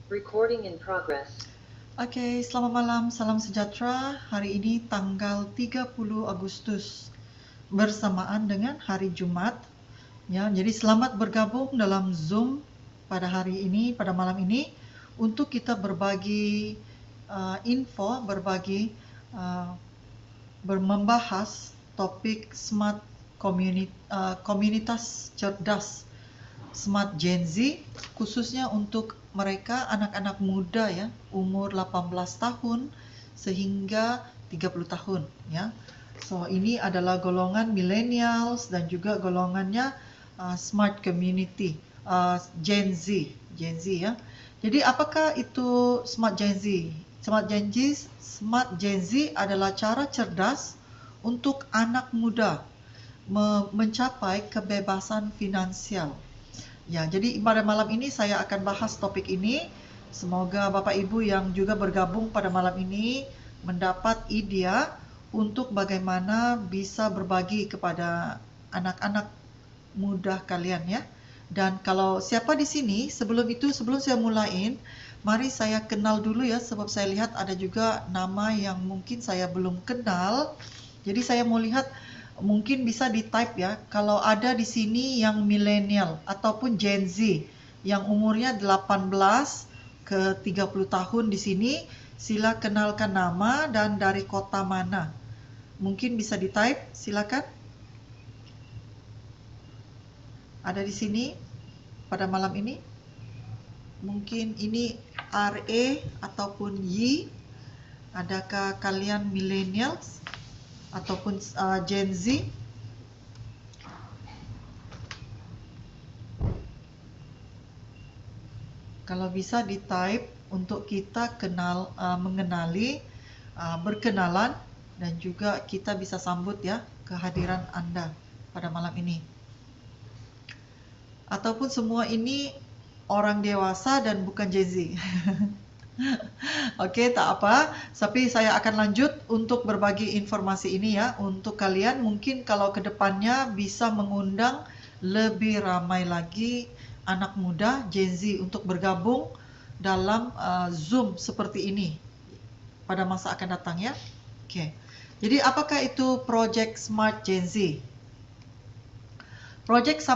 Recording in progress. Oke, selamat malam, salam sejahtera. Hari ini tanggal 30 Agustus bersamaan dengan hari Jumat. Ya, jadi selamat bergabung dalam Zoom pada hari ini, pada malam ini untuk kita berbagi info, membahas topik smart komunitas cerdas Smart Gen Z, khususnya untuk mereka anak-anak muda ya, umur 18 tahun sehingga 30 tahun ya. So ini adalah golongan millennials dan juga golongannya smart community Gen Z ya. Jadi apakah itu smart Gen Z? Smart Gen Z adalah cara cerdas untuk anak muda mencapai kebebasan finansial. Ya, jadi pada malam ini saya akan bahas topik ini. Semoga Bapak Ibu yang juga bergabung pada malam ini mendapat ide untuk bagaimana bisa berbagi kepada anak-anak muda kalian ya. Dan kalau siapa di sini, sebelum saya mulain, mari saya kenal dulu ya, sebab saya lihat ada juga nama yang mungkin saya belum kenal. Jadi saya mau lihat, mungkin bisa di-type ya, kalau ada di sini yang milenial ataupun Gen Z yang umurnya 18 ke 30 tahun di sini, sila kenalkan nama dan dari kota mana. Mungkin bisa di-type, silakan. Ada di sini pada malam ini. Mungkin ini RA ataupun Y. Adakah kalian millennials ataupun Gen Z? Kalau bisa di-type untuk kita mengenali, berkenalan, dan juga kita bisa sambut ya kehadiran Anda pada malam ini. Ataupun semua ini orang dewasa dan bukan Gen Z. Oke, tak apa. Tapi saya akan lanjut untuk berbagi informasi ini ya. Untuk kalian mungkin kalau ke depannya bisa mengundang lebih ramai lagi anak muda Gen Z untuk bergabung dalam Zoom seperti ini pada masa akan datang ya. Oke. Jadi apakah itu Project Smart Gen Z? Project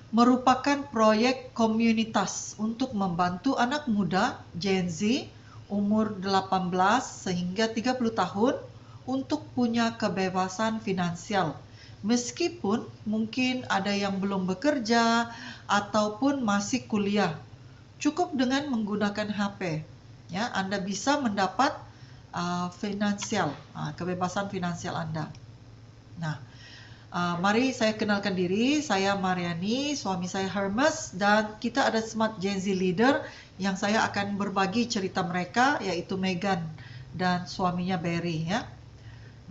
merupakan proyek komunitas untuk membantu anak muda Gen Z umur 18 sehingga 30 tahun untuk punya kebebasan finansial. Meskipun mungkin ada yang belum bekerja ataupun masih kuliah. Cukup dengan menggunakan HP, ya, Anda bisa mendapat kebebasan finansial Anda. Nah, mari saya kenalkan diri, saya Mariani, suami saya Hermes, dan kita ada Smart Gen Z Leader yang saya akan berbagi cerita mereka, yaitu Megan dan suaminya Barry ya.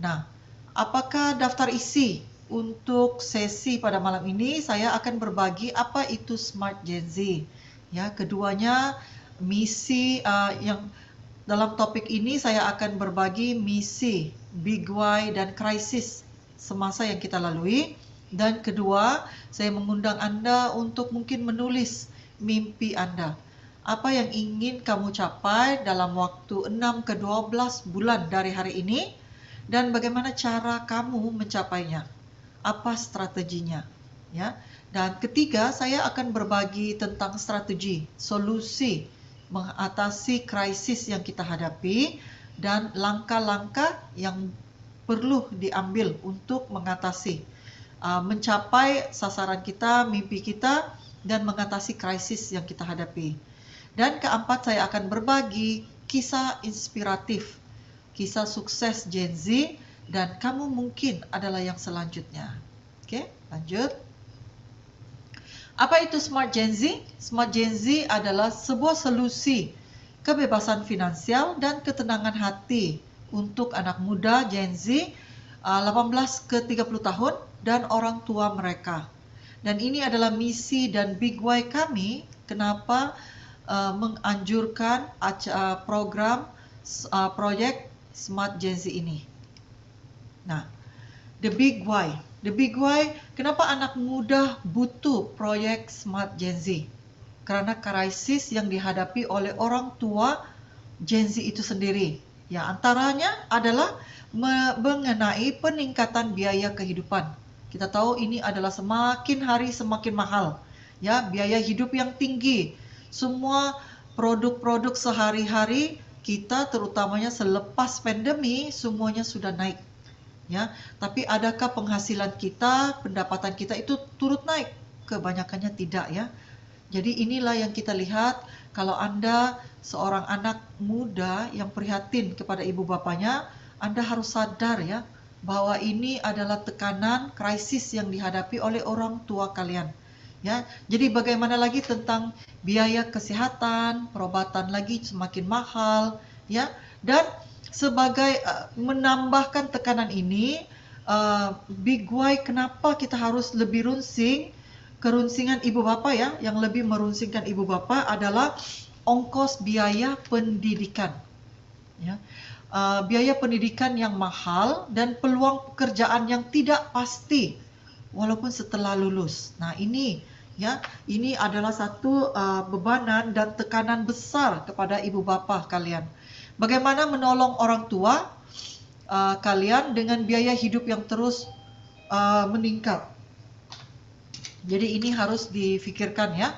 Nah, apakah daftar isi untuk sesi pada malam ini? Saya akan berbagi apa itu Smart Gen Z. Ya, keduanya misi yang dalam topik ini saya akan berbagi misi, big why dan krisis semasa yang kita lalui. Dan kedua, saya mengundang Anda untuk mungkin menulis mimpi Anda. Apa yang ingin kamu capai dalam waktu 6 ke 12 bulan dari hari ini, dan bagaimana cara kamu mencapainya. Apa strateginya? Ya. Dan ketiga, saya akan berbagi tentang strategi, solusi mengatasi krisis yang kita hadapi dan langkah-langkah yang perlu diambil untuk mencapai sasaran kita, mimpi kita, dan mengatasi krisis yang kita hadapi. Dan keempat, saya akan berbagi kisah inspiratif, kisah sukses Gen Z, dan kamu mungkin adalah yang selanjutnya. Oke, lanjut. Apa itu Smart Gen Z? Smart Gen Z adalah sebuah solusi kebebasan finansial dan ketenangan hati untuk anak muda Gen Z 18 ke 30 tahun dan orang tua mereka. Dan ini adalah misi dan big why kami kenapa menganjurkan program proyek Smart Gen Z ini. Nah, the big why, kenapa anak muda butuh proyek Smart Gen Z? karena krisis yang dihadapi oleh orang tua Gen Z itu sendiri. Ya, antaranya adalah mengenai peningkatan biaya kehidupan. Kita tahu ini adalah semakin hari semakin mahal. Ya, biaya hidup yang tinggi. Semua produk-produk sehari-hari kita, terutamanya selepas pandemi, semuanya sudah naik. Ya, tapi adakah penghasilan kita, pendapatan kita itu turut naik? Kebanyakannya tidak, ya. Jadi inilah yang kita lihat, kalau Anda seorang anak muda yang prihatin kepada ibu bapanya, Anda harus sadar ya, bahwa ini adalah tekanan krisis yang dihadapi oleh orang tua kalian. Ya, jadi bagaimana lagi tentang biaya kesehatan, perobatan lagi semakin mahal, ya. Dan sebagai menambahkan tekanan ini, big why kenapa kita harus lebih kerunsingan ibu bapa ya, yang lebih merunsingkan ibu bapa adalah ongkos biaya pendidikan. Ya. Biaya pendidikan yang mahal dan peluang pekerjaan yang tidak pasti walaupun setelah lulus. Nah, ini ya, ini adalah satu bebanan dan tekanan besar kepada ibu bapa kalian. Bagaimana menolong orang tua kalian dengan biaya hidup yang terus meningkat. Jadi ini harus difikirkan ya.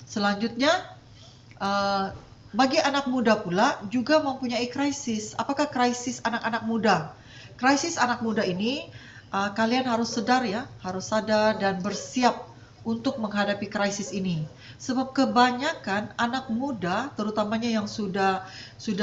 Selanjutnya, bagi anak muda pula juga mempunyai krisis. Apakah krisis anak-anak muda? Krisis anak muda ini kalian harus sadar ya, harus sadar dan bersiap untuk menghadapi krisis ini. Sebab kebanyakan anak muda, terutamanya yang sudah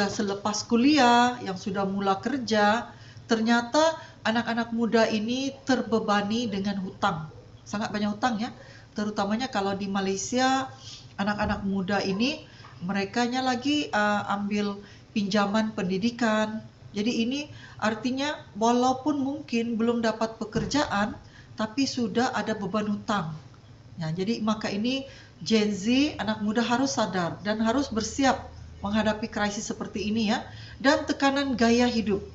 selepas kuliah, yang sudah mula kerja, ternyata anak-anak muda ini terbebani dengan hutang. Sangat banyak hutang ya, terutamanya kalau di Malaysia anak-anak muda ini merekanya lagi ambil pinjaman pendidikan. Jadi ini artinya walaupun mungkin belum dapat pekerjaan, tapi sudah ada beban hutang. Ya, jadi maka ini Gen Z, anak muda harus sadar dan harus bersiap menghadapi krisis seperti ini ya. Dan tekanan gaya hidup.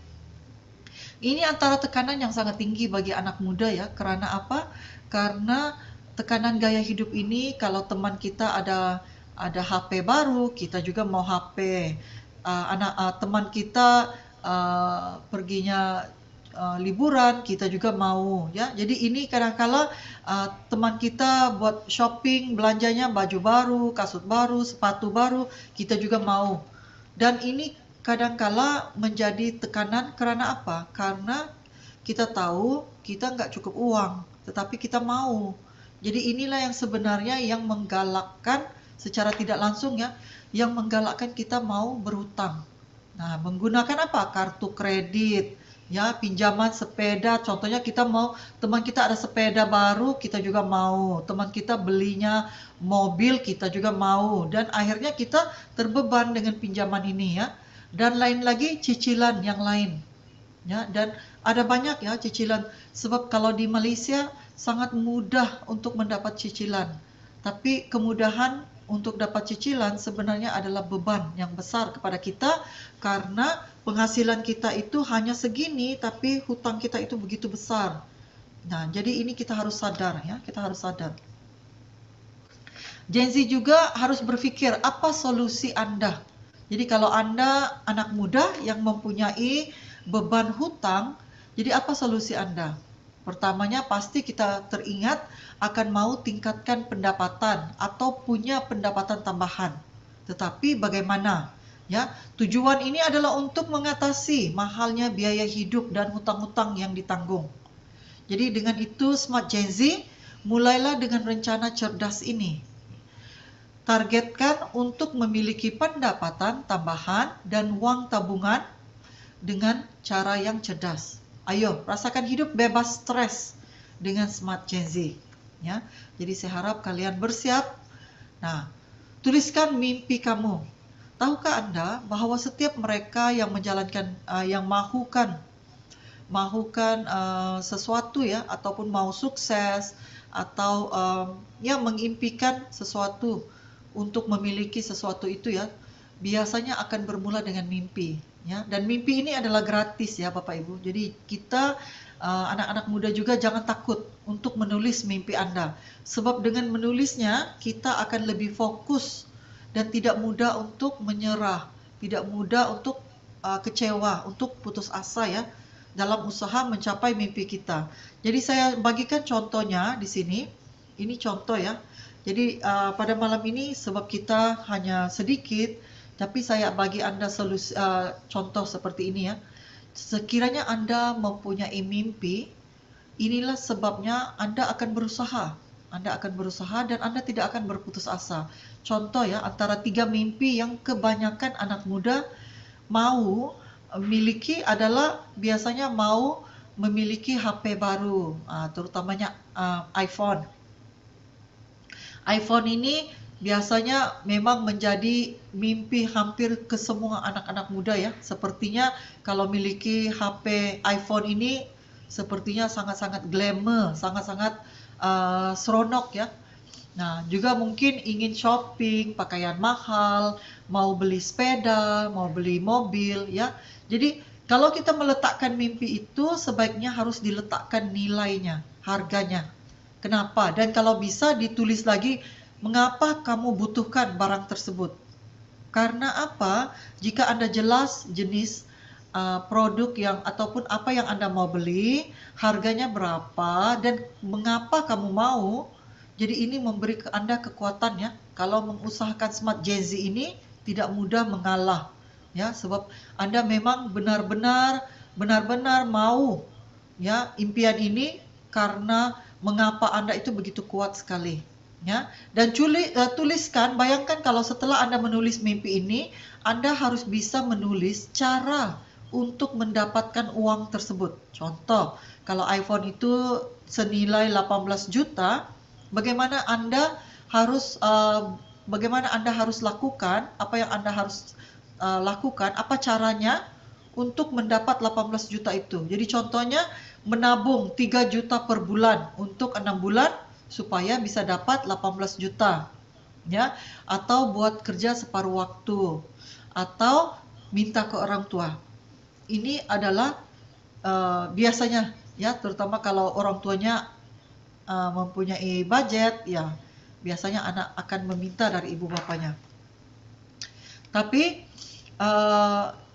Ini antara tekanan yang sangat tinggi bagi anak muda ya. Karena apa? Karena tekanan gaya hidup ini, kalau teman kita ada HP baru, kita juga mau HP. Teman kita perginya liburan, kita juga mau ya. Jadi ini kadang-kala teman kita buat shopping, belanjanya baju baru, kasut baru, sepatu baru, kita juga mau. Dan ini kadang-kala menjadi tekanan karena apa? Karena kita tahu kita nggak cukup uang, tetapi kita mau. Jadi inilah yang sebenarnya yang menggalakkan secara tidak langsung ya, yang menggalakkan kita mau berhutang. Nah, menggunakan apa? Kartu kredit, ya, pinjaman sepeda. Contohnya kita mau, teman kita ada sepeda baru, kita juga mau. Teman kita belinya mobil, kita juga mau. Dan akhirnya kita terbeban dengan pinjaman ini ya. Dan lain lagi cicilan yang lain. Ya, dan ada banyak ya cicilan. Sebab kalau di Malaysia sangat mudah untuk mendapat cicilan. Tapi kemudahan untuk dapat cicilan sebenarnya adalah beban yang besar kepada kita, karena penghasilan kita itu hanya segini tapi hutang kita itu begitu besar. Nah, jadi ini kita harus sadar ya, kita harus sadar. Gen Z juga harus berpikir apa solusi Anda. Jadi kalau Anda anak muda yang mempunyai beban hutang, jadi apa solusi Anda? Pertamanya pasti kita teringat akan mau tingkatkan pendapatan atau punya pendapatan tambahan. Tetapi bagaimana? Ya, tujuan ini adalah untuk mengatasi mahalnya biaya hidup dan hutang-hutang yang ditanggung. Jadi dengan itu Smart Gen Z mulailah dengan rencana cerdas ini. Targetkan untuk memiliki pendapatan tambahan dan uang tabungan dengan cara yang cerdas. Ayo, rasakan hidup bebas stres dengan Smart Gen Z. Ya, jadi saya harap kalian bersiap. Nah, tuliskan mimpi kamu. Tahukah Anda bahwa setiap mereka yang menjalankan, yang mahukan sesuatu ya, ataupun mau sukses atau ya mengimpikan sesuatu untuk memiliki sesuatu itu ya, biasanya akan bermula dengan mimpi, ya. Dan mimpi ini adalah gratis ya Bapak Ibu. Jadi kita anak-anak muda juga jangan takut untuk menulis mimpi Anda. Sebab dengan menulisnya kita akan lebih fokus dan tidak mudah untuk menyerah, tidak mudah untuk kecewa, untuk putus asa ya dalam usaha mencapai mimpi kita. Jadi saya bagikan contohnya di sini. Ini contoh ya. Jadi pada malam ini sebab kita hanya sedikit, tapi saya bagi Anda contoh seperti ini ya. Sekiranya Anda mempunyai mimpi, inilah sebabnya Anda akan berusaha. Anda akan berusaha dan Anda tidak akan berputus asa. Contoh ya, antara 3 mimpi yang kebanyakan anak muda mau miliki adalah biasanya mau memiliki HP baru, terutamanya iPhone. iPhone ini biasanya memang menjadi mimpi hampir ke semua anak-anak muda ya. Sepertinya kalau memiliki HP iPhone ini sepertinya sangat-sangat glamour, sangat-sangat seronok ya. Nah, juga mungkin ingin shopping, pakaian mahal, mau beli sepeda, mau beli mobil ya. Jadi kalau kita meletakkan mimpi itu sebaiknya harus diletakkan nilainya, harganya. Kenapa? Dan kalau bisa ditulis lagi, mengapa kamu butuhkan barang tersebut? Karena apa? Jika Anda jelas jenis produk yang ataupun apa yang Anda mau beli, harganya berapa dan mengapa kamu mau, jadi ini memberi ke Anda kekuatan ya. Kalau mengusahakan Smart Gen Z ini tidak mudah mengalah ya, sebab Anda memang benar-benar mau ya impian ini karena mengapa Anda itu begitu kuat sekali ya. Dan tuliskan, bayangkan kalau setelah Anda menulis mimpi ini, Anda harus bisa menulis cara untuk mendapatkan uang tersebut. Contoh, kalau iPhone itu senilai 18 juta, bagaimana Anda harus lakukan, apa yang Anda harus lakukan, apa caranya untuk mendapat 18 juta itu. Jadi contohnya menabung 3 juta per bulan untuk 6 bulan supaya bisa dapat 18 juta. Ya, atau buat kerja separuh waktu atau minta ke orang tua. Ini adalah biasanya ya, terutama kalau orang tuanya mempunyai budget ya, biasanya anak akan meminta dari ibu bapanya. Tapi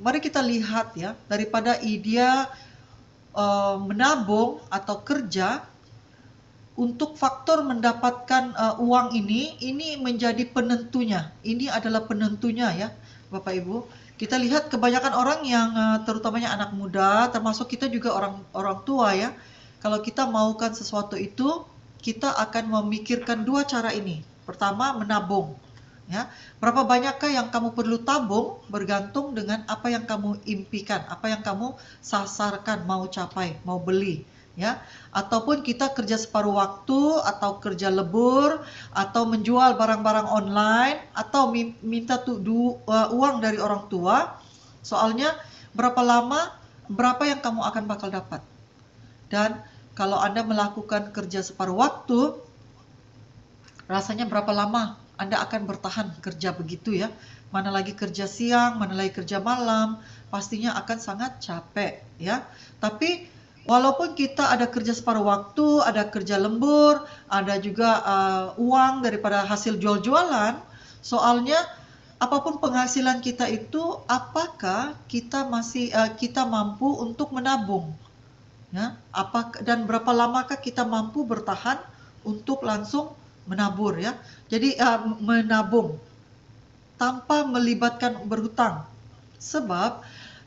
mari kita lihat ya, daripada dia menabung atau kerja untuk faktor mendapatkan uang ini menjadi penentunya. Ini adalah penentunya ya, Bapak Ibu. Kita lihat kebanyakan orang yang terutamanya anak muda, termasuk kita juga orang tua ya. Kalau kita maukan sesuatu itu, kita akan memikirkan 2 cara ini. Pertama, menabung. Ya, berapa banyakkah yang kamu perlu tabung bergantung dengan apa yang kamu impikan, apa yang kamu sasarkan, mau capai, mau beli, ya. Ataupun kita kerja separuh waktu, atau kerja lebur, atau menjual barang-barang online, atau minta uang dari orang tua. Soalnya berapa lama, berapa yang kamu akan bakal dapat. Dan kalau Anda melakukan kerja separuh waktu, rasanya berapa lama Anda akan bertahan kerja begitu ya. Mana lagi kerja siang, mana lagi kerja malam, pastinya akan sangat capek ya. Tapi walaupun kita ada kerja separuh waktu, ada kerja lembur, ada juga uang daripada hasil jual-jualan, soalnya apapun penghasilan kita itu, apakah kita kita mampu untuk menabung? Ya, dan berapa lamakah kita mampu bertahan untuk langsung menabur ya. Jadi menabung tanpa melibatkan berhutang. Sebab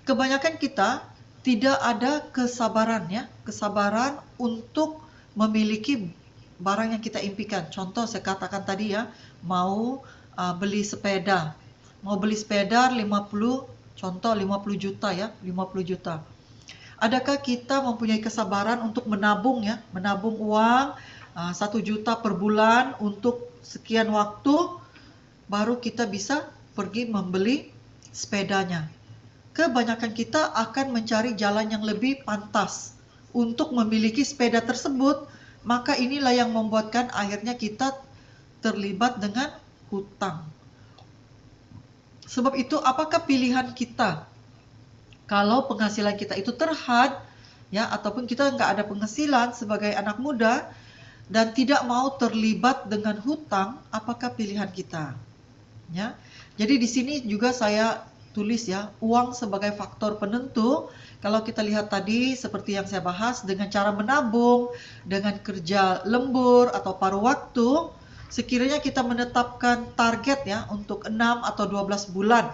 kebanyakan kita tidak ada kesabaran ya, kesabaran untuk memiliki barang yang kita impikan. Contoh saya katakan tadi ya, mau beli sepeda. Mau beli sepeda 50 juta ya, 50 juta. Adakah kita mempunyai kesabaran untuk menabung ya, menabung uang 1 juta per bulan untuk sekian waktu, baru kita bisa pergi membeli sepedanya. Kebanyakan kita akan mencari jalan yang lebih pantas untuk memiliki sepeda tersebut, maka inilah yang membuatkan akhirnya kita terlibat dengan hutang. Sebab itu, apakah pilihan kita? Kalau penghasilan kita itu terhad, ya, ataupun kita nggak ada penghasilan sebagai anak muda dan tidak mau terlibat dengan hutang, apakah pilihan kita? Ya, jadi di sini juga saya tulis ya, uang sebagai faktor penentu. Kalau kita lihat tadi seperti yang saya bahas, dengan cara menabung, dengan kerja lembur atau paruh waktu, sekiranya kita menetapkan target ya untuk 6 atau 12 bulan.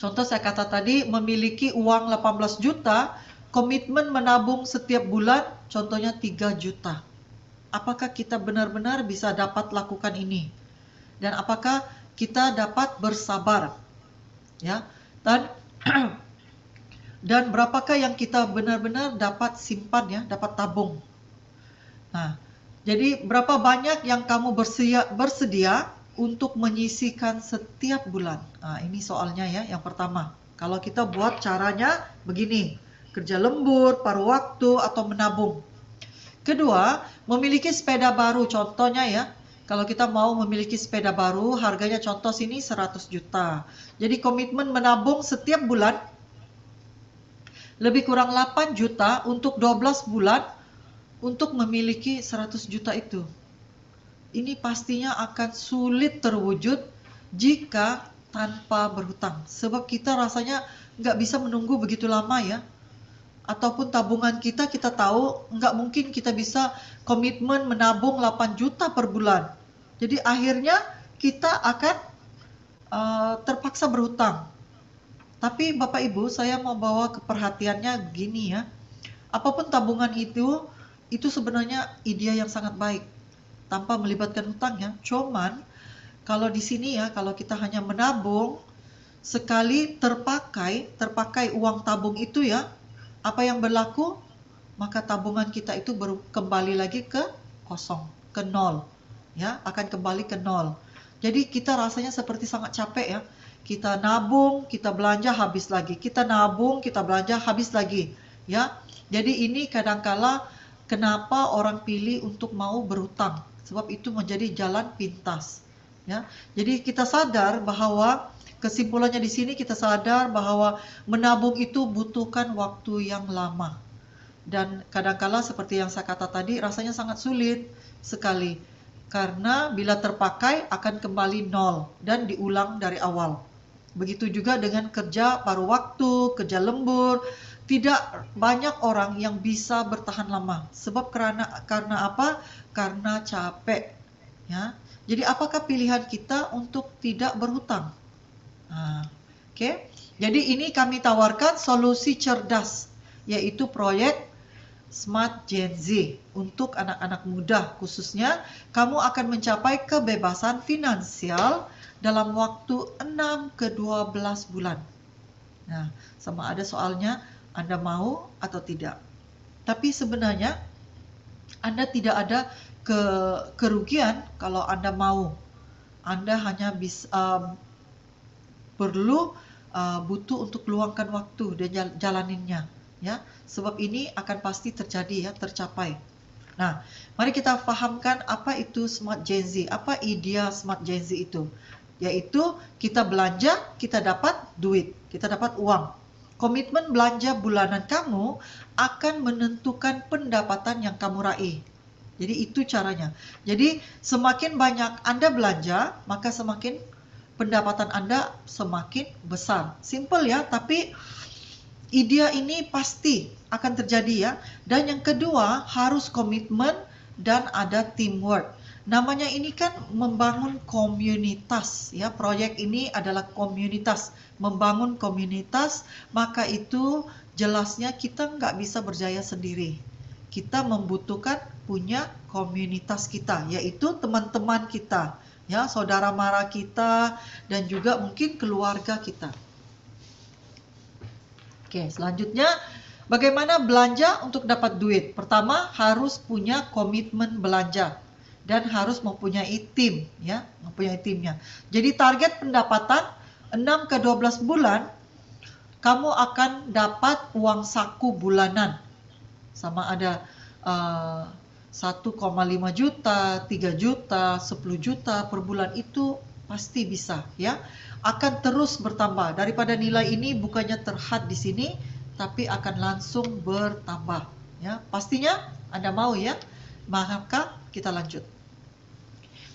Contoh saya kata tadi, memiliki uang 18 juta, komitmen menabung setiap bulan, contohnya 3 juta. Apakah kita benar-benar bisa dapat lakukan ini? Dan apakah kita dapat bersabar? Ya, dan berapakah yang kita benar-benar dapat simpan ya, dapat tabung? Nah, jadi berapa banyak yang kamu bersedia untuk menyisihkan setiap bulan? Nah, ini soalnya ya, yang pertama. Kalau kita buat caranya begini, kerja lembur, paruh waktu, atau menabung. Kedua, memiliki sepeda baru, contohnya ya. Kalau kita mau memiliki sepeda baru, harganya contoh sini 100 juta. Jadi komitmen menabung setiap bulan, lebih kurang 8 juta untuk 12 bulan, untuk memiliki 100 juta itu. Ini pastinya akan sulit terwujud jika tanpa berhutang. Sebab kita rasanya nggak bisa menunggu begitu lama ya. Ataupun tabungan kita tahu nggak mungkin kita bisa komitmen menabung 8 juta per bulan. Jadi akhirnya kita akan terpaksa berhutang. Tapi Bapak Ibu, saya mau bawa ke perhatiannya gini ya. Apapun tabungan itu sebenarnya ide yang sangat baik tanpa melibatkan hutang ya. Cuman kalau di sini ya, kalau kita hanya menabung, sekali terpakai uang tabung itu ya, apa yang berlaku? Maka tabungan kita itu baru kembali lagi ke kosong, ke nol. Ya, akan kembali ke nol. Jadi kita rasanya seperti sangat capek ya. Kita nabung, kita belanja habis lagi. Kita nabung, kita belanja habis lagi. Ya. Jadi ini kadangkala kenapa orang pilih untuk mau berhutang, sebab itu menjadi jalan pintas. Ya, jadi kita sadar bahwa kesimpulannya di sini kita sadar bahwa menabung itu butuhkan waktu yang lama. Dan kadangkala seperti yang saya kata tadi, rasanya sangat sulit sekali. Karena bila terpakai akan kembali nol dan diulang dari awal. Begitu juga dengan kerja paruh waktu, kerja lembur. Tidak banyak orang yang bisa bertahan lama. Sebab karena apa? Karena capek. Ya. Jadi apakah pilihan kita untuk tidak berhutang? Oke. Jadi ini kami tawarkan solusi cerdas, yaitu proyek Smart Gen Z. Untuk anak-anak muda khususnya, kamu akan mencapai kebebasan finansial dalam waktu 6 ke 12 bulan. Nah, sama ada soalnya, Anda mau atau tidak. Tapi sebenarnya Anda tidak ada kerugian kalau Anda mau. Anda hanya perlu butuh untuk luangkan waktu dan jalaninnya, ya. Sebab ini akan pasti terjadi ya, tercapai. Nah, mari kita fahamkan apa itu Smart Gen Z, apa idea Smart Gen Z itu. Yaitu kita belanja, kita dapat duit, kita dapat uang. Komitmen belanja bulanan kamu akan menentukan pendapatan yang kamu raih. Jadi itu caranya. Jadi semakin banyak Anda belanja, maka semakin pendapatan Anda semakin besar. Simple ya, tapi idea ini pasti akan terjadi ya. Dan yang kedua, harus komitmen dan ada teamwork. Namanya ini kan membangun komunitas ya. Proyek ini adalah komunitas, membangun komunitas, maka itu jelasnya kita nggak bisa berjaya sendiri. Kita membutuhkan punya komunitas kita, yaitu teman-teman kita, ya, saudara mara kita, dan juga mungkin keluarga kita. Oke, selanjutnya bagaimana belanja untuk dapat duit? Pertama, harus punya komitmen belanja dan harus mempunyai tim, ya, mempunyai timnya. Jadi target pendapatan 6 ke 12 bulan, kamu akan dapat uang saku bulanan. Sama ada 1,5 juta, 3 juta, 10 juta per bulan, itu pasti bisa ya. Akan terus bertambah. Daripada nilai ini bukannya terhad di sini, tapi akan langsung bertambah ya. Pastinya Anda mau ya? Maka kita lanjut.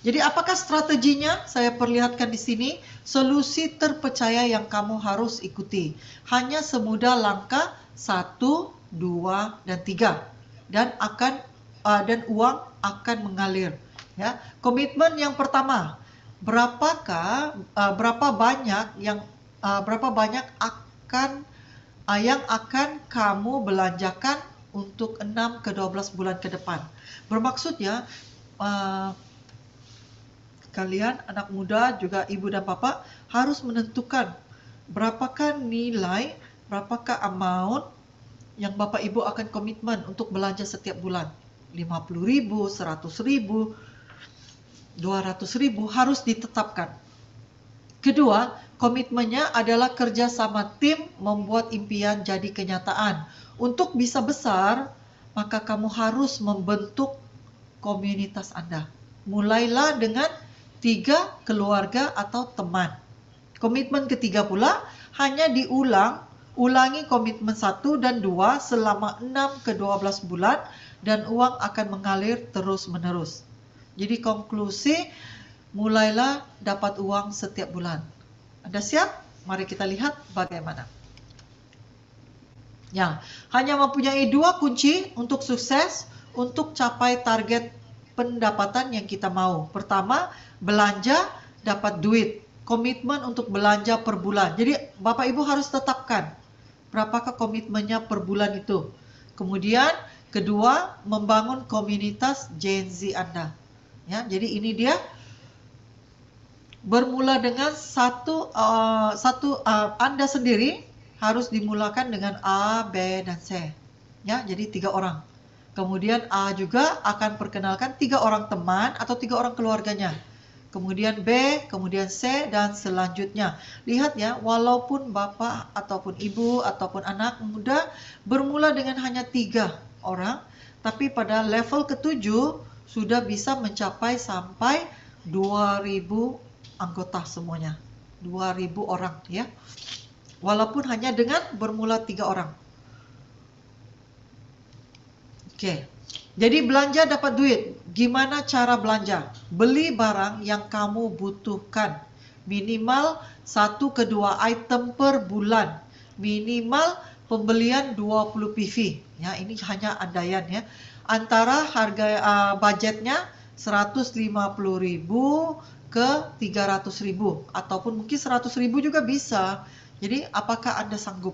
Jadi apakah strateginya? Saya perlihatkan di sini solusi terpercaya yang kamu harus ikuti. Hanya semudah langkah 1, 2, dan 3. Dan uang akan mengalir. Ya, komitmen yang pertama, berapa banyak yang akan kamu belanjakan untuk 6 ke 12 bulan ke depan. Bermaksudnya kalian anak muda juga ibu dan bapak harus menentukan berapakah nilai, berapakah amount yang bapak ibu akan komitmen untuk belanja setiap bulan. 50.000, 100.000, 200.000 harus ditetapkan. Kedua, komitmennya adalah kerja sama tim membuat impian jadi kenyataan. Untuk bisa besar, maka kamu harus membentuk komunitas Anda. Mulailah dengan 3 keluarga atau teman. Komitmen ketiga pula hanya ulangi komitmen 1 dan 2 selama 6 ke 12 bulan dan uang akan mengalir terus-menerus. Jadi konklusi, mulailah dapat uang setiap bulan. Anda siap? Mari kita lihat bagaimana. Ya, hanya mempunyai 2 kunci untuk sukses untuk capai target pendapatan yang kita mau. Pertama, belanja dapat duit. Komitmen untuk belanja per bulan. Jadi Bapak Ibu harus tetapkan berapakah komitmennya per bulan itu. Kemudian kedua, membangun komunitas Gen Z Anda. Ya, jadi ini dia bermula dengan Anda sendiri harus dimulakan dengan A, B, dan C. Ya, jadi 3 orang. Kemudian A juga akan perkenalkan 3 orang teman atau 3 orang keluarganya. Kemudian B, kemudian C, dan selanjutnya. Lihat ya, walaupun bapak ataupun ibu ataupun anak muda bermula dengan hanya 3 orang, tapi pada level ke-7 sudah bisa mencapai sampai 2.000 anggota semuanya. 2.000 orang ya. Walaupun hanya dengan bermula 3 orang. Oke. Jadi belanja dapat duit. Gimana cara belanja? Beli barang yang kamu butuhkan. Minimal 1 ke 2 item per bulan. Minimal pembelian 20 PV. Ya, ini hanya andaian ya. Antara harga budgetnya 150.000 ke 300.000 ataupun mungkin 100.000 juga bisa. Jadi apakah Anda sanggup?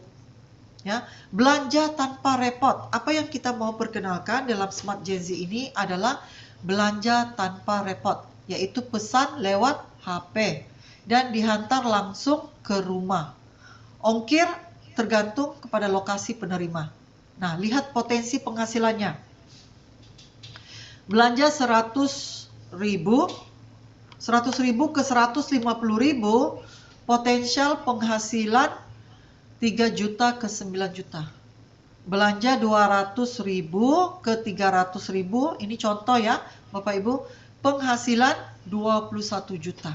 Ya, belanja tanpa repot. Apa yang kita mau perkenalkan dalam Smart Gen Z ini adalah belanja tanpa repot, yaitu pesan lewat HP dan dihantar langsung ke rumah. Ongkir tergantung kepada lokasi penerima. Nah, lihat potensi penghasilannya. Belanja 100.000 ke 150.000, potensial penghasilan 3 juta ke 9 juta. Belanja 200.000 ke 300.000, ini contoh ya Bapak Ibu, penghasilan 21 juta.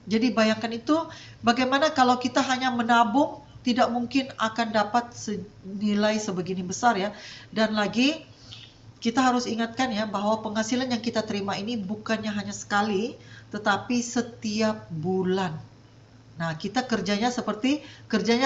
Jadi bayangkan itu, bagaimana kalau kita hanya menabung, tidak mungkin akan dapat nilai sebegini besar ya. Dan lagi, kita harus ingatkan ya, bahwa penghasilan yang kita terima ini bukannya hanya sekali, tetapi setiap bulan. Nah, kita kerjanya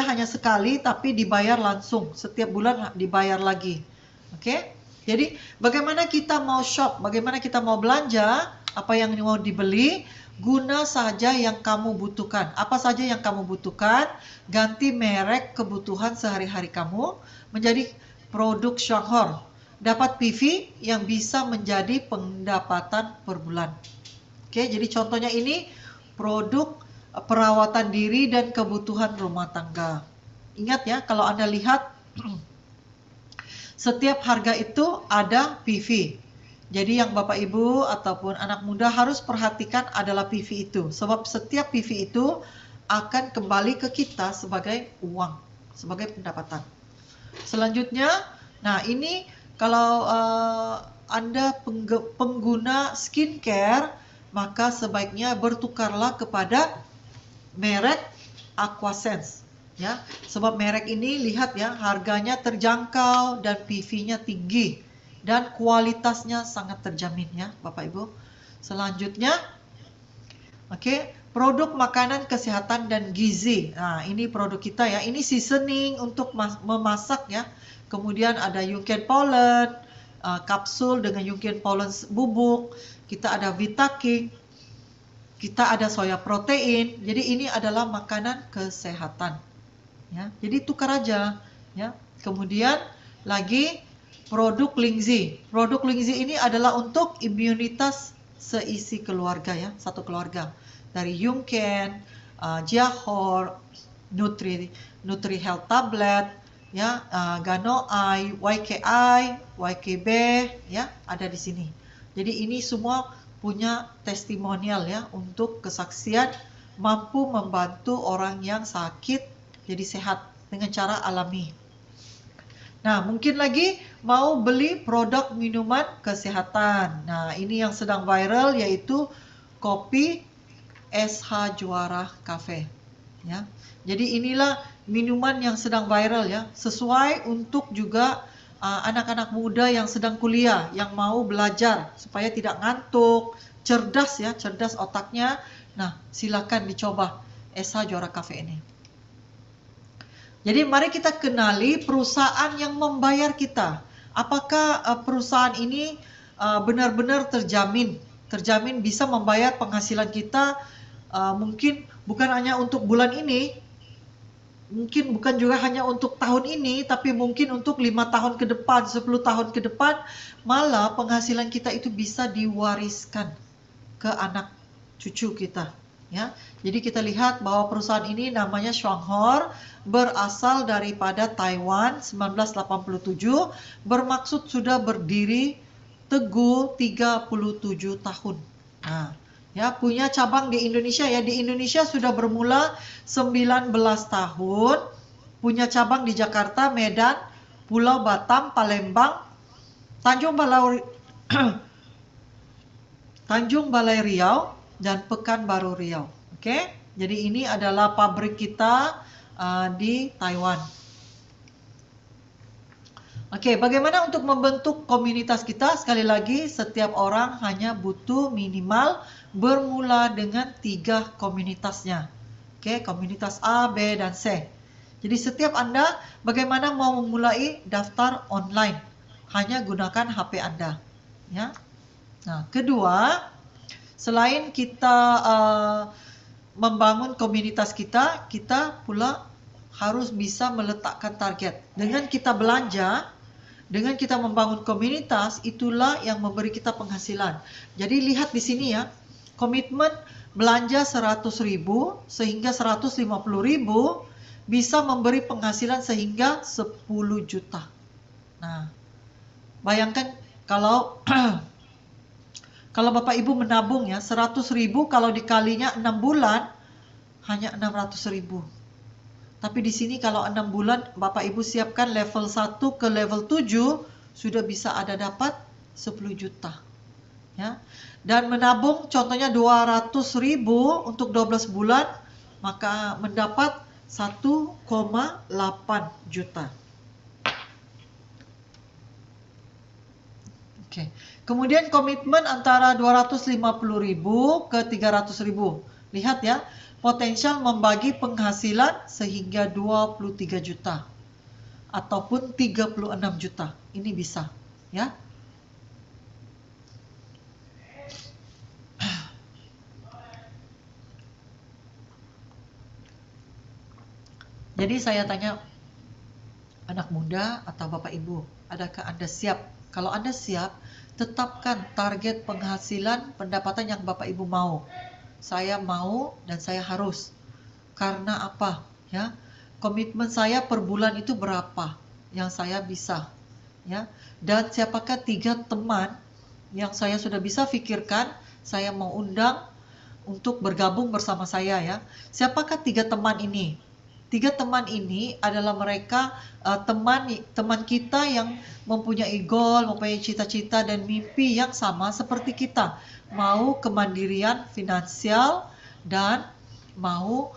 hanya sekali tapi dibayar langsung. Setiap bulan dibayar lagi. Oke? Jadi, bagaimana kita mau shop, bagaimana kita mau belanja, apa yang mau dibeli, guna saja yang kamu butuhkan. Apa saja yang kamu butuhkan, ganti merek kebutuhan sehari-hari kamu menjadi produk Shanghor. Dapat PV yang bisa menjadi pendapatan per bulan. Oke, jadi contohnya ini produk perawatan diri dan kebutuhan rumah tangga. Ingat ya, kalau Anda lihat setiap harga itu ada PV. Jadi yang Bapak Ibu ataupun anak muda harus perhatikan adalah PV itu. Sebab setiap PV itu akan kembali ke kita sebagai uang, sebagai pendapatan. Selanjutnya, nah ini kalau Anda pengguna skincare, maka sebaiknya bertukarlah kepada merek Aquasense. Ya, sebab merek ini lihat ya, harganya terjangkau dan PV-nya tinggi dan kualitasnya sangat terjamin ya, Bapak Ibu. Selanjutnya, produk makanan kesehatan dan gizi. Nah, ini produk kita ya. Ini seasoning untuk memasak ya. Kemudian ada Yunken pollen, kapsul dengan Yunken pollen bubuk. Kita ada Vitaking. Kita ada soya protein. Jadi ini adalah makanan kesehatan. Ya, jadi tukar aja ya. Kemudian lagi produk Lingzi. Produk Lingzi ini adalah untuk imunitas seisi keluarga ya, satu keluarga. Dari Yunken, Jiahor, Nutri Health Tablet, ya, Ganoai, YKI, YKB, ya, ada di sini. Jadi ini semua punya testimonial ya, untuk kesaksian mampu membantu orang yang sakit jadi sehat dengan cara alami. Nah, mungkin lagi mau beli produk minuman kesehatan. Nah, ini yang sedang viral yaitu kopi SH Juara Cafe. Ya, jadi inilah minuman yang sedang viral ya, sesuai untuk juga anak-anak muda yang sedang kuliah, yang mau belajar supaya tidak ngantuk, cerdas ya, cerdas otaknya. Nah, silakan dicoba SH Juara Cafe ini. Jadi mari kita kenali perusahaan yang membayar kita. Apakah perusahaan ini benar-benar terjamin bisa membayar penghasilan kita, mungkin bukan hanya untuk bulan ini, mungkin bukan juga hanya untuk tahun ini, tapi mungkin untuk 5 tahun ke depan, 10 tahun ke depan, malah penghasilan kita itu bisa diwariskan ke anak cucu kita. Ya, jadi kita lihat bahwa perusahaan ini namanya Shuanghor, berasal daripada Taiwan 1987, bermaksud sudah berdiri teguh 37 tahun. Nah, ya, punya cabang di Indonesia ya. Di Indonesia sudah bermula 19 tahun, punya cabang di Jakarta, Medan, Pulau Batam, Palembang, Tanjung Balai Riau, dan Pekanbaru Riau. Oke, jadi ini adalah pabrik kita di Taiwan. Oke, bagaimana untuk membentuk komunitas kita? Sekali lagi, setiap orang hanya butuh minimal bermula dengan 3 komunitasnya. Oke, komunitas A, B, dan C. Jadi setiap Anda bagaimana mau memulai daftar online, hanya gunakan HP Anda. Ya. Nah, kedua, selain kita membangun komunitas kita, kita pula harus bisa meletakkan target. Dengan kita belanja, dengan kita membangun komunitas, itulah yang memberi kita penghasilan. Jadi lihat di sini ya, komitmen belanja 100.000 sehingga 150.000 bisa memberi penghasilan sehingga 10 juta. Nah, bayangkan kalau kalau Bapak Ibu menabung ya, 100.000 kalau dikalinya 6 bulan, hanya 600.000. Tapi di sini kalau 6 bulan Bapak Ibu siapkan level 1 ke level 7, sudah bisa ada dapat 10 juta. Ya. Dan menabung contohnya 200.000 untuk 12 bulan, maka mendapat 1,8 juta. Oke. Kemudian komitmen antara 250.000 ke 300.000. Lihat ya, potensial membagi penghasilan sehingga 23 juta ataupun 36 juta. Ini bisa, ya. Jadi saya tanya anak muda atau Bapak Ibu, adakah Anda siap? Kalau Anda siap, tetapkan target penghasilan pendapatan yang Bapak Ibu mau. Saya mau dan saya harus. Karena apa? Ya, komitmen saya per bulan itu berapa yang saya bisa? Ya, dan siapakah 3 teman yang saya sudah bisa pikirkan, saya mau undang untuk bergabung bersama saya ya. Siapakah 3 teman ini? 3 teman ini adalah mereka teman kita yang mempunyai goal, mempunyai cita-cita dan mimpi yang sama seperti kita. mau kemandirian finansial, dan mau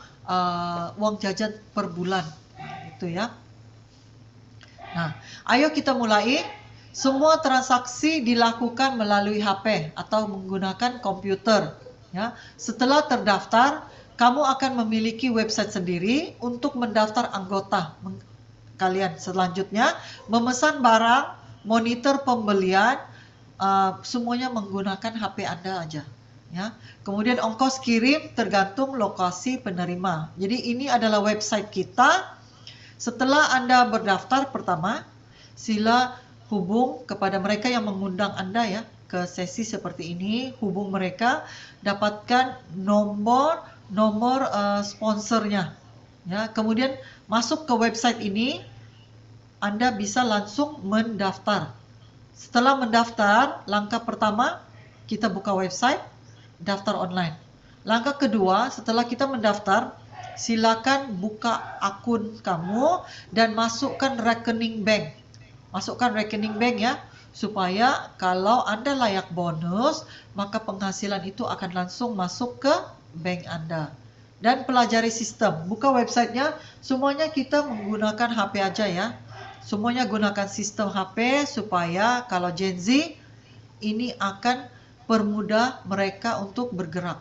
uang jajan per bulan. Itu ya. Nah, ayo kita mulai. Semua transaksi dilakukan melalui HP atau menggunakan komputer. Ya. Setelah terdaftar, kamu akan memiliki website sendiri untuk mendaftar anggota kalian. Selanjutnya, memesan barang, monitor pembelian, semuanya menggunakan HP Anda aja. Ya. Kemudian ongkos kirim tergantung lokasi penerima. Jadi ini adalah website kita. Setelah Anda berdaftar pertama, sila hubung kepada mereka yang mengundang Anda ya ke sesi seperti ini. Hubung mereka, dapatkan nomor sponsornya. Ya, kemudian masuk ke website ini, Anda bisa langsung mendaftar. Setelah mendaftar, langkah pertama kita buka website, daftar online. Langkah kedua, setelah kita mendaftar, silakan buka akun kamu dan masukkan rekening bank. Masukkan rekening bank ya, supaya kalau Anda layak bonus, maka penghasilan itu akan langsung masuk ke bank Anda. Dan pelajari sistem. Buka websitenya, semuanya kita menggunakan HP aja ya. Semuanya gunakan sistem HP supaya kalau Gen Z ini akan permudah mereka untuk bergerak.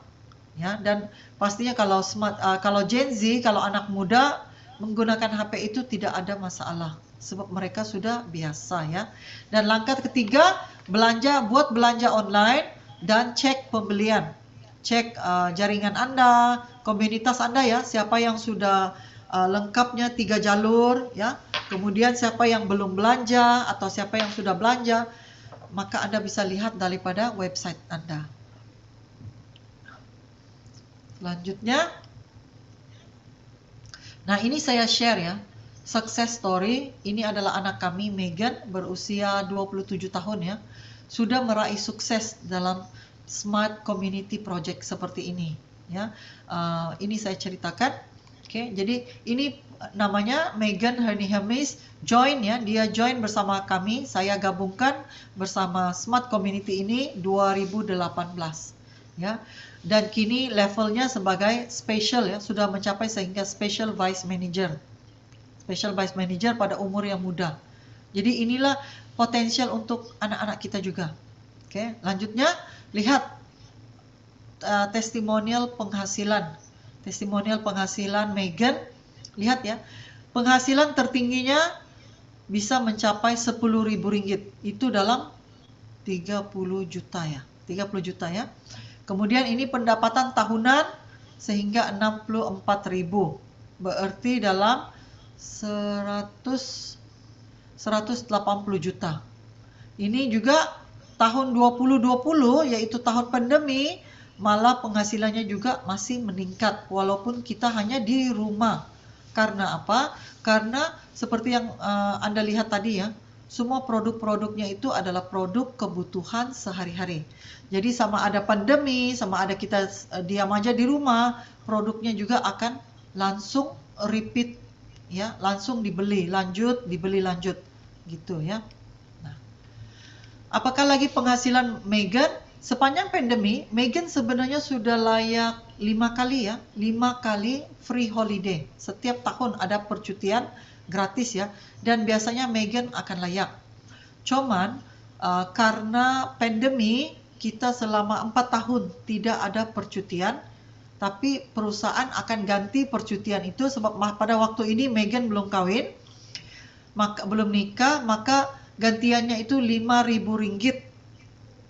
Ya, dan pastinya kalau kalau Gen Z, kalau anak muda menggunakan HP itu tidak ada masalah sebab mereka sudah biasa ya. Dan langkah ketiga, buat belanja online dan cek pembelian. Cek jaringan Anda, komunitas Anda ya, siapa yang sudah lengkapnya 3 jalur ya. Kemudian siapa yang belum belanja atau siapa yang sudah belanja, maka Anda bisa lihat daripada website Anda. Selanjutnya, nah ini saya share ya, success story. Ini adalah anak kami, Megan, berusia 27 tahun ya, sudah meraih sukses dalam Smart Community Project seperti ini ya. Ini saya ceritakan. Oke, jadi ini namanya Megan Hernihemis join ya, dia join bersama kami. Saya gabungkan bersama Smart Community ini 2018 ya. Dan kini levelnya sebagai special ya, sudah mencapai sehingga special vice manager. Special vice manager pada umur yang muda. Jadi inilah potensial untuk anak-anak kita juga. Oke, lanjutnya lihat testimonial penghasilan. Testimonial penghasilan Megan. Lihat ya, penghasilan tertingginya bisa mencapai 10.000 ringgit. Itu dalam 30 juta ya. 30 juta ya. Kemudian ini pendapatan tahunan sehingga 64.000. Berarti dalam 180 juta. Ini juga tahun 2020 yaitu tahun pandemi, malah penghasilannya juga masih meningkat walaupun kita hanya di rumah. Karena apa? Karena seperti yang Anda lihat tadi ya, semua produk-produknya itu adalah produk kebutuhan sehari-hari. Jadi sama ada pandemi, sama ada kita diam aja di rumah, produknya juga akan langsung repeat ya, langsung dibeli lanjut gitu ya. Nah, apakah lagi penghasilan Megan? Sepanjang pandemi, Megan sebenarnya sudah layak 5 kali ya, 5 kali free holiday. Setiap tahun ada percutian gratis ya, dan biasanya Megan akan layak. Cuman karena pandemi, kita selama 4 tahun tidak ada percutian, tapi perusahaan akan ganti percutian itu sebab pada waktu ini Megan belum kawin, belum nikah, maka gantiannya itu 5.000 ringgit.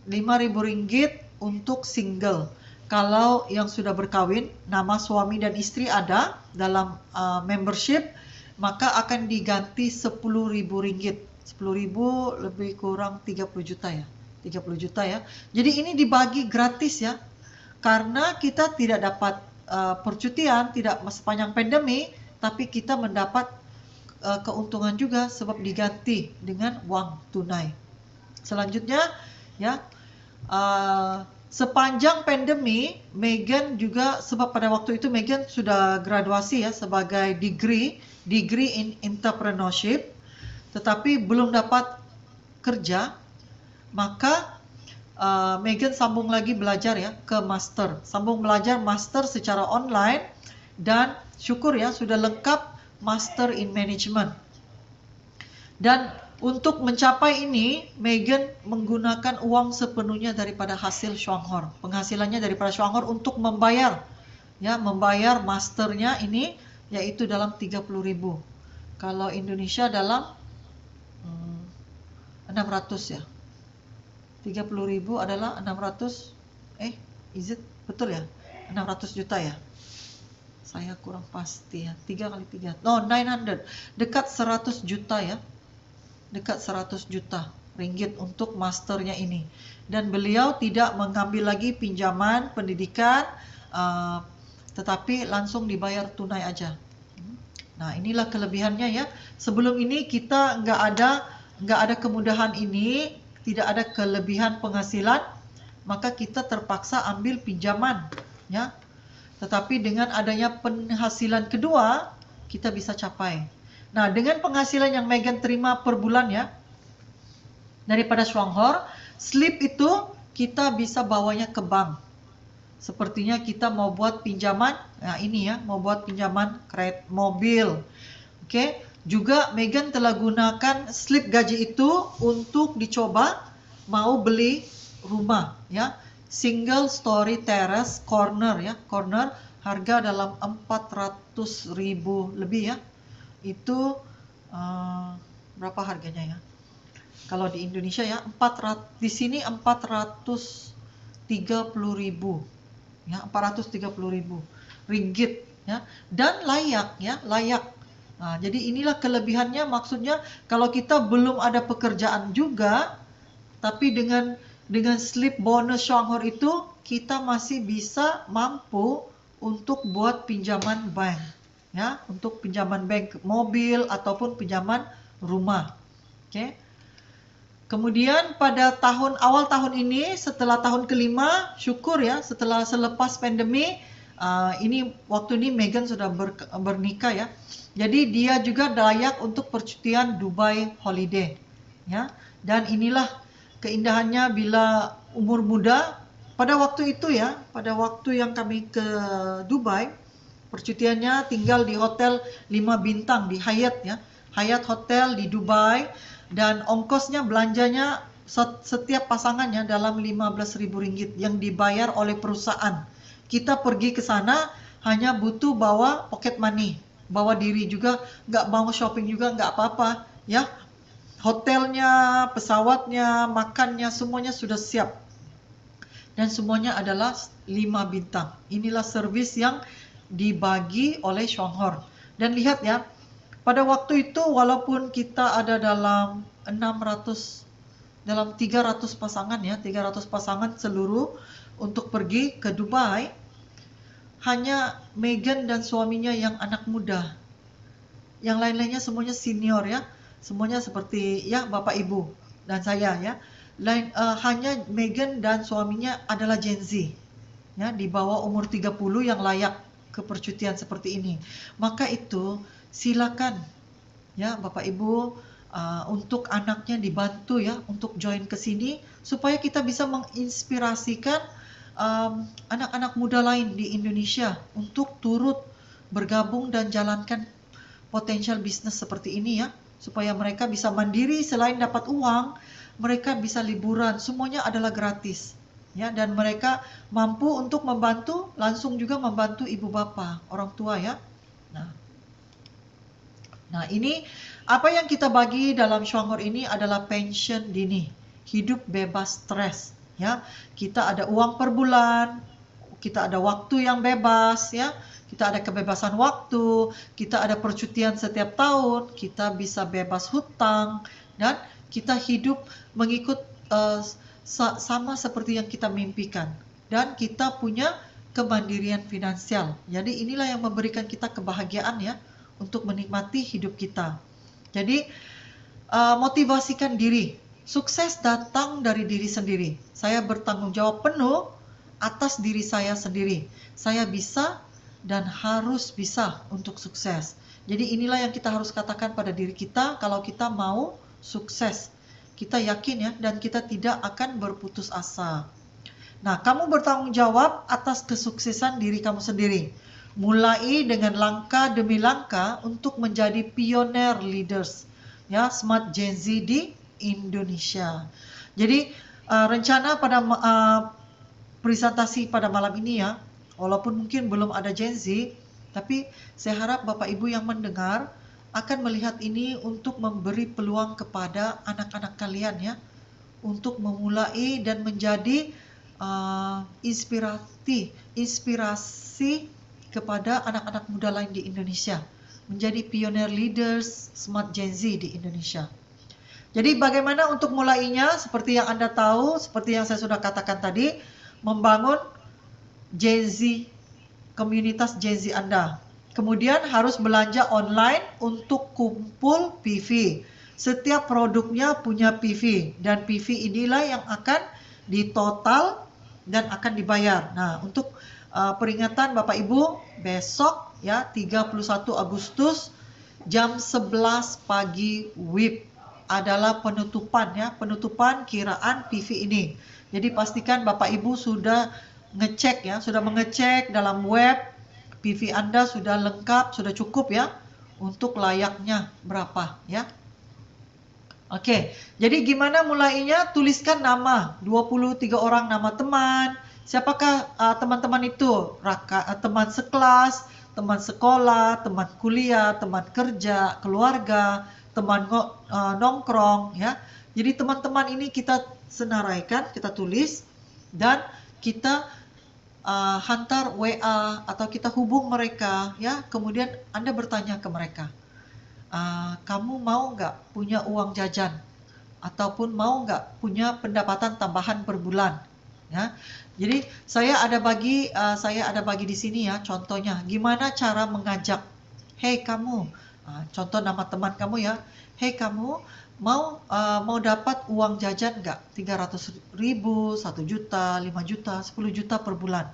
5.000 ringgit untuk single. Kalau yang sudah berkawin, nama suami dan istri ada dalam membership, maka akan diganti 10.000 ringgit. 10.000 lebih kurang 30 juta ya. 30 juta ya. Jadi ini dibagi gratis ya. Karena kita tidak dapat percutian, tidak sepanjang pandemi, tapi kita mendapat keuntungan juga sebab diganti dengan uang tunai. Selanjutnya ya, sepanjang pandemi, Megan juga, sebab pada waktu itu Megan sudah graduasi ya sebagai degree in entrepreneurship, tetapi belum dapat kerja, maka Megan sambung lagi belajar ya ke master, sambung belajar master secara online, dan syukur ya sudah lengkap master in management. Dan untuk mencapai ini, Megan menggunakan uang sepenuhnya daripada hasil Shuanghor, penghasilannya daripada Shuanghor untuk membayar masternya ini, yaitu dalam 30.000. Kalau Indonesia dalam 600 ya. 30.000 adalah 600, is it betul ya? 600 juta ya? Saya kurang pasti ya. 3 kali 3. No, 900. Dekat 100 juta ya. Dekat 100 juta ringgit untuk masternya ini. Dan beliau tidak mengambil lagi pinjaman pendidikan, tetapi langsung dibayar tunai aja. Nah, inilah kelebihannya ya. Sebelum ini kita nggak ada kemudahan ini, tidak ada kelebihan penghasilan, maka kita terpaksa ambil pinjaman ya. Tetapi dengan adanya penghasilan kedua, kita bisa capai. Nah, dengan penghasilan yang Megan terima per bulan ya, daripada Shuanghor, slip itu kita bisa bawanya ke bank. Sepertinya kita mau buat pinjaman, nah ini ya, mau buat pinjaman kredit mobil. Oke, juga Megan telah gunakan slip gaji itu untuk dicoba mau beli rumah ya, single story terrace corner ya, corner harga dalam 400.000 lebih ya. Itu berapa harganya ya? Kalau di Indonesia ya, di sini 430.000 ya, 430.000 ringgit ya, dan layak ya, layak. Nah, jadi inilah kelebihannya, maksudnya kalau kita belum ada pekerjaan juga, tapi dengan slip bonus Shuanghor itu kita masih bisa mampu untuk buat pinjaman bank ya, untuk pinjaman bank mobil ataupun pinjaman rumah. Oke. Kemudian pada awal tahun ini, setelah tahun kelima, syukur ya, selepas pandemi, waktu ini Megan sudah bernikah ya. Jadi dia juga layak untuk percutian Dubai holiday ya. Dan inilah keindahannya bila umur muda. Pada waktu itu ya, pada waktu yang kami ke Dubai, percutiannya tinggal di hotel 5 bintang di Hyatt ya, Hyatt Hotel di Dubai, dan ongkosnya, belanjanya setiap pasangannya dalam 15.000 ringgit yang dibayar oleh perusahaan. Kita pergi ke sana hanya butuh bawa pocket money, bawa diri juga, nggak mau shopping juga nggak apa-apa ya. Hotelnya, pesawatnya, makannya, semuanya sudah siap. Dan semuanya adalah 5 bintang. Inilah servis yang dibagi oleh Shuanghor. Dan lihat ya, pada waktu itu walaupun kita ada dalam 300 pasangan ya, 300 pasangan seluruh untuk pergi ke Dubai, hanya Megan dan suaminya yang anak muda. Yang lain-lainnya semuanya senior ya. Semuanya seperti ya Bapak Ibu dan saya ya. Hanya Megan dan suaminya adalah Gen Z. Ya, di bawah umur 30 yang layak ke percutian seperti ini. Maka itu silakan ya Bapak Ibu, untuk anaknya dibantu ya untuk join ke sini supaya kita bisa menginspirasikan anak-anak muda lain di Indonesia untuk turut bergabung dan jalankan potensial bisnis seperti ini ya, supaya mereka bisa mandiri. Selain dapat uang, mereka bisa liburan, semuanya adalah gratis ya, dan mereka mampu untuk membantu, langsung juga membantu ibu bapak, orang tua ya. Nah, ini apa yang kita bagi dalam Shuanghor ini adalah pension dini, hidup bebas stres ya. Kita ada uang per bulan, kita ada waktu yang bebas ya, kita ada kebebasan waktu, kita ada percutian setiap tahun, kita bisa bebas hutang, dan kita hidup mengikut sama seperti yang kita mimpikan, dan kita punya kemandirian finansial. Jadi inilah yang memberikan kita kebahagiaan ya untuk menikmati hidup kita. Jadi motivasikan diri. Sukses datang dari diri sendiri. Saya bertanggung jawab penuh atas diri saya sendiri. Saya bisa dan harus bisa untuk sukses. Jadi inilah yang kita harus katakan pada diri kita kalau kita mau sukses. kita yakin ya, dan kita tidak akan berputus asa. Nah, kamu bertanggung jawab atas kesuksesan diri kamu sendiri. Mulai dengan langkah demi langkah untuk menjadi pioneer leaders ya Smart Gen Z di Indonesia. Jadi rencana pada presentasi pada malam ini ya, walaupun mungkin belum ada Gen Z, tapi saya harap Bapak Ibu yang mendengar akan melihat ini untuk memberi peluang kepada anak-anak kalian ya, untuk memulai dan menjadi inspirasi kepada anak-anak muda lain di Indonesia, menjadi pioneer leaders Smart Gen Z di Indonesia. Jadi bagaimana untuk mulainya? Seperti yang Anda tahu, seperti yang saya sudah katakan tadi, membangun Gen Z, komunitas Gen Z Anda. Kemudian harus belanja online untuk kumpul PV. Setiap produknya punya PV, dan PV inilah yang akan ditotal dan akan dibayar. Nah, untuk peringatan Bapak Ibu, besok ya 31 Agustus jam 11 pagi WIB adalah penutupan ya, penutupan kiraan PV ini. Jadi pastikan Bapak Ibu sudah ngecek ya, sudah mengecek dalam web PV Anda sudah lengkap, sudah cukup ya untuk layaknya berapa ya. Oke, jadi gimana mulainya? Tuliskan nama, 23 orang nama teman. Siapakah teman-teman itu? Teman sekelas, teman sekolah, teman kuliah, teman kerja, keluarga, teman nongkrong ya. Jadi teman-teman ini kita senaraikan, kita tulis, dan kita hantar WA atau kita hubung mereka ya. Kemudian Anda bertanya ke mereka, kamu mau nggak punya uang jajan, ataupun mau nggak punya pendapatan tambahan per bulan ya. Jadi saya ada bagi di sini ya, contohnya gimana cara mengajak. Hey kamu, contoh nama teman kamu ya, hey kamu mau dapat uang jajan nggak? 300.000, 1 juta, 5 juta, 10 juta per bulan.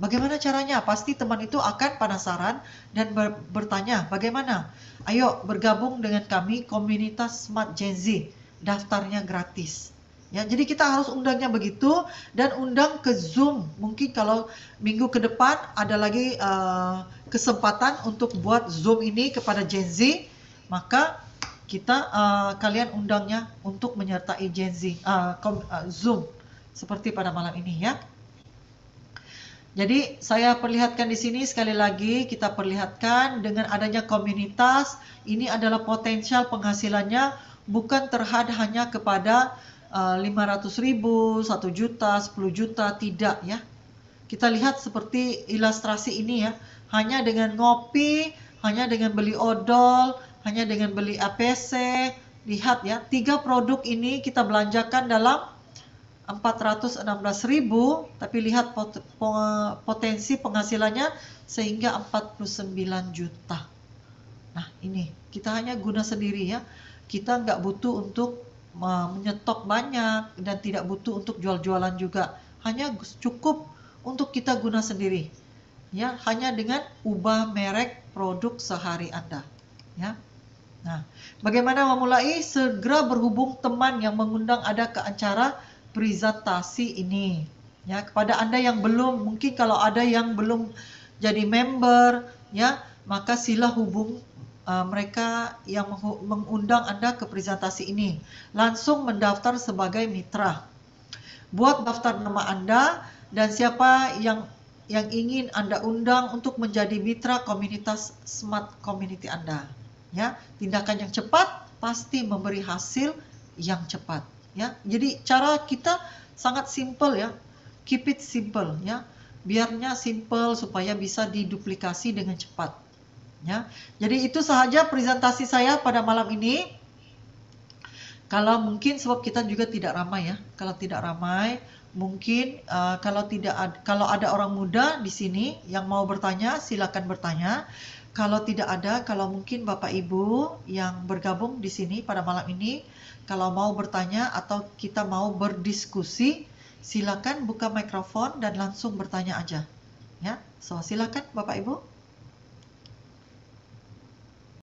Bagaimana caranya? Pasti teman itu akan penasaran dan bertanya, bagaimana? Ayo bergabung dengan kami, komunitas Smart Gen Z, daftarnya gratis. Ya, jadi kita harus undangnya begitu, dan undang ke Zoom. Mungkin kalau minggu ke depan ada lagi kesempatan untuk buat Zoom ini kepada Gen Z, maka kita kalian undangnya untuk menyertai Gen Z Zoom seperti pada malam ini ya. Jadi saya perlihatkan di sini sekali lagi, kita perlihatkan dengan adanya komunitas ini adalah potensial penghasilannya bukan terhad hanya kepada 500.000, 1 juta, 10 juta, tidak ya. Kita lihat seperti ilustrasi ini ya, hanya dengan ngopi, hanya dengan beli odol, hanya dengan beli APC, lihat ya, 3 produk ini kita belanjakan dalam 416.000, tapi lihat potensi penghasilannya sehingga 49 juta. Nah ini, kita hanya guna sendiri ya, kita nggak butuh untuk menyetok banyak dan tidak butuh untuk jual-jualan juga, hanya cukup untuk kita guna sendiri ya, hanya dengan ubah merek produk sehari Anda ya. Nah, bagaimana memulai? Segera berhubung teman yang mengundang Anda ke acara presentasi ini ya. Kepada Anda yang belum, mungkin kalau ada yang belum jadi member ya, maka sila hubung mereka yang mengundang Anda ke presentasi ini, langsung mendaftar sebagai mitra. Buat daftar nama Anda dan siapa yang ingin Anda undang untuk menjadi mitra komunitas Smart Community Anda ya. Tindakan yang cepat pasti memberi hasil yang cepat ya. Jadi cara kita sangat simple ya, keep it simple ya, biarnya simple supaya bisa diduplikasi dengan cepat ya. Jadi itu sahaja presentasi saya pada malam ini. Kalau mungkin sebab kita juga tidak ramai ya, kalau tidak ramai mungkin kalau ada orang muda di sini yang mau bertanya, silakan bertanya. Kalau tidak ada, kalau mungkin Bapak Ibu yang bergabung di sini pada malam ini, kalau mau bertanya atau kita mau berdiskusi, silakan buka mikrofon dan langsung bertanya aja. Ya, so silakan Bapak Ibu.